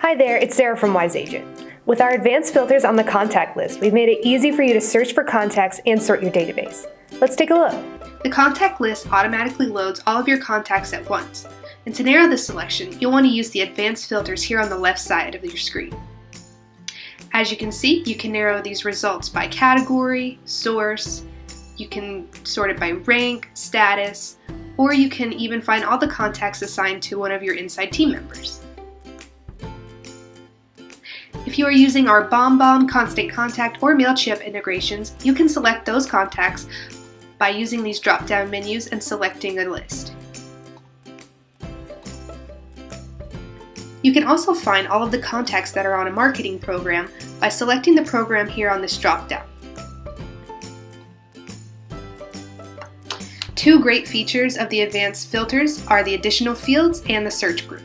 Hi there, it's Sarah from Wise Agent. With our advanced filters on the contact list, we've made it easy for you to search for contacts and sort your database. Let's take a look. The contact list automatically loads all of your contacts at once. And to narrow this selection, you'll want to use the advanced filters here on the left side of your screen. As you can see, you can narrow these results by category, source, you can sort it by rank, status, or you can even find all the contacts assigned to one of your inside team members. If you are using our BombBomb, Constant Contact, or MailChimp integrations, you can select those contacts by using these drop-down menus and selecting a list. You can also find all of the contacts that are on a marketing program by selecting the program here on this drop-down. Two great features of the advanced filters are the additional fields and the search group.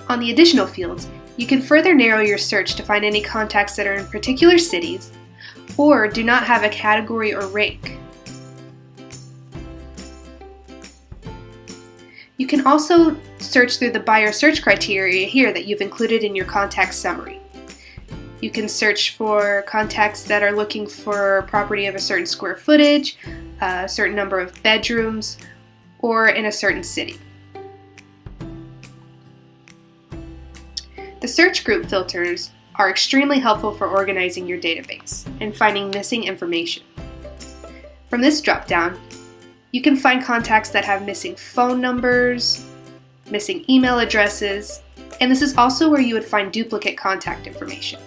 On the additional fields, you can further narrow your search to find any contacts that are in particular cities or do not have a category or rank. You can also search through the buyer search criteria here that you've included in your contact summary. You can search for contacts that are looking for a property of a certain square footage, a certain number of bedrooms, or in a certain city. The search group filters are extremely helpful for organizing your database and finding missing information. From this drop-down, you can find contacts that have missing phone numbers, missing email addresses, and this is also where you would find duplicate contact information.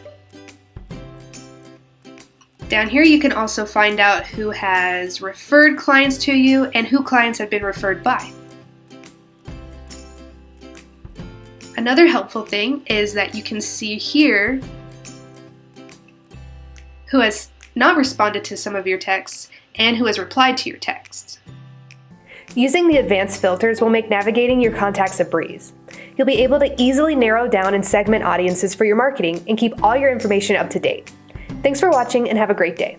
Down here you can also find out who has referred clients to you and who clients have been referred by. Another helpful thing is that you can see here who has not responded to some of your texts and who has replied to your texts. Using the advanced filters will make navigating your contacts a breeze. You'll be able to easily narrow down and segment audiences for your marketing and keep all your information up to date. Thanks for watching and have a great day.